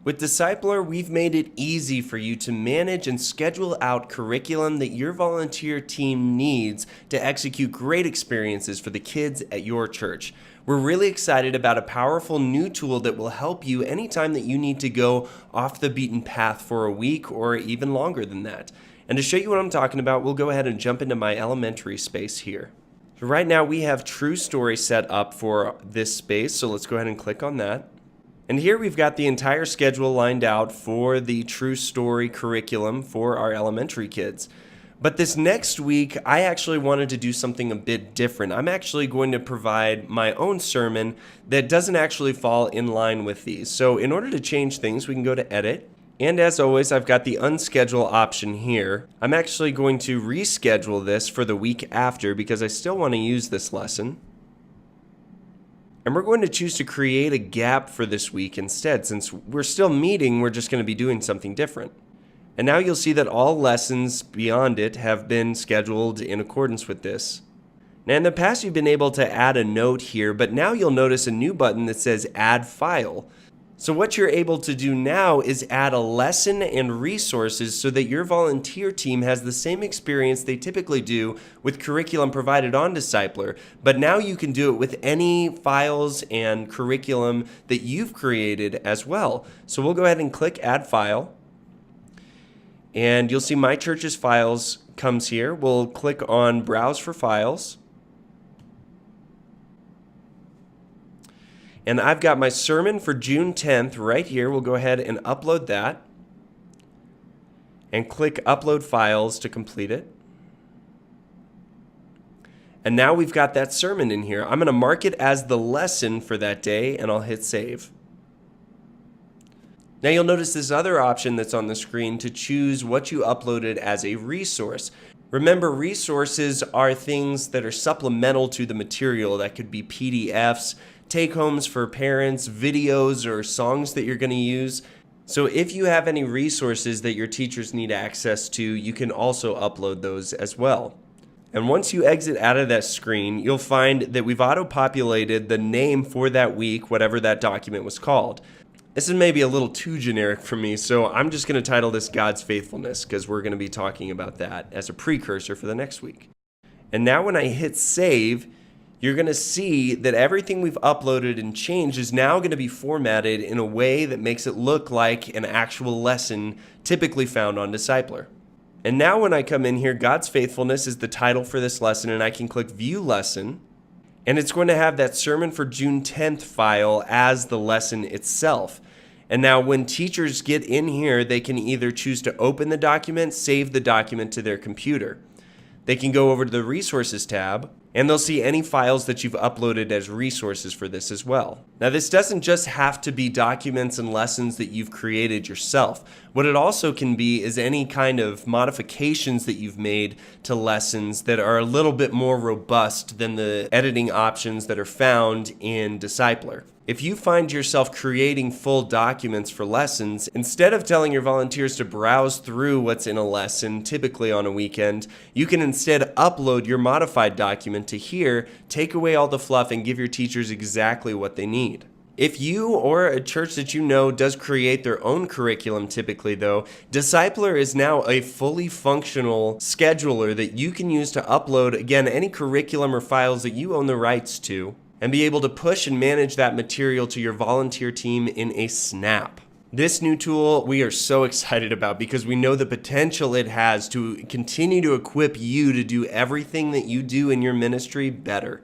With Disciplr, we've made it easy for you to manage and schedule out curriculum that your volunteer team needs to execute great experiences for the kids at your church. We're really excited about a powerful new tool that will help you anytime that you need to go off the beaten path for a week or even longer than that. And to show you what I'm talking about, we'll go ahead and jump into my elementary space here. So right now we have True Story set up for this space, so let's go ahead and click on that. And here we've got the entire schedule lined out for the True Story curriculum for our elementary kids. But this next week, I actually wanted to do something a bit different. I'm actually going to provide my own sermon that doesn't actually fall in line with these. So in order to change things, we can go to Edit. And as always, I've got the Unschedule option here. I'm actually going to reschedule this for the week after because I still want to use this lesson. And we're going to choose to create a gap for this week instead. Since we're still meeting, we're just going to be doing something different. And now you'll see that all lessons beyond it have been scheduled in accordance with this. Now in the past, you've been able to add a note here, but now you'll notice a new button that says Add File. So what you're able to do now is add a lesson and resources so that your volunteer team has the same experience they typically do with curriculum provided on Disciplr, but now you can do it with any files and curriculum that you've created as well. So we'll go ahead and click Add File, and you'll see My Church's Files comes here. We'll click on Browse for Files. And I've got my sermon for June 10th right here. We'll go ahead and upload that and click Upload Files to complete it. And now we've got that sermon in here. I'm going to mark it as the lesson for that day, and I'll hit Save. Now you'll notice this other option that's on the screen to choose what you uploaded as a resource. Remember, resources are things that are supplemental to the material. That could be PDFs, take-homes for parents, videos, or songs that you're going to use. So if you have any resources that your teachers need access to, you can also upload those as well. And once you exit out of that screen, you'll find that we've auto-populated the name for that week, whatever that document was called. This is maybe a little too generic for me, so I'm just going to title this God's Faithfulness because we're going to be talking about that as a precursor for the next week. And now when I hit Save, you're going to see that everything we've uploaded and changed is now going to be formatted in a way that makes it look like an actual lesson typically found on Disciplr. And now when I come in here, God's Faithfulness is the title for this lesson, and I can click View Lesson, and it's going to have that Sermon for June 10th file as the lesson itself. And now when teachers get in here, they can either choose to open the document, save the document to their computer. They can go over to the Resources tab, and they'll see any files that you've uploaded as resources for this as well. Now this doesn't just have to be documents and lessons that you've created yourself. What it also can be is any kind of modifications that you've made to lessons that are a little bit more robust than the editing options that are found in Disciplr. If you find yourself creating full documents for lessons, instead of telling your volunteers to browse through what's in a lesson, typically on a weekend, you can instead upload your modified document to here, take away all the fluff, and give your teachers exactly what they need. If you or a church that you know does create their own curriculum typically though, Disciplr is now a fully functional scheduler that you can use to upload, again, any curriculum or files that you own the rights to, and be able to push and manage that material to your volunteer team in a snap. This new tool we are so excited about because we know the potential it has to continue to equip you to do everything that you do in your ministry better.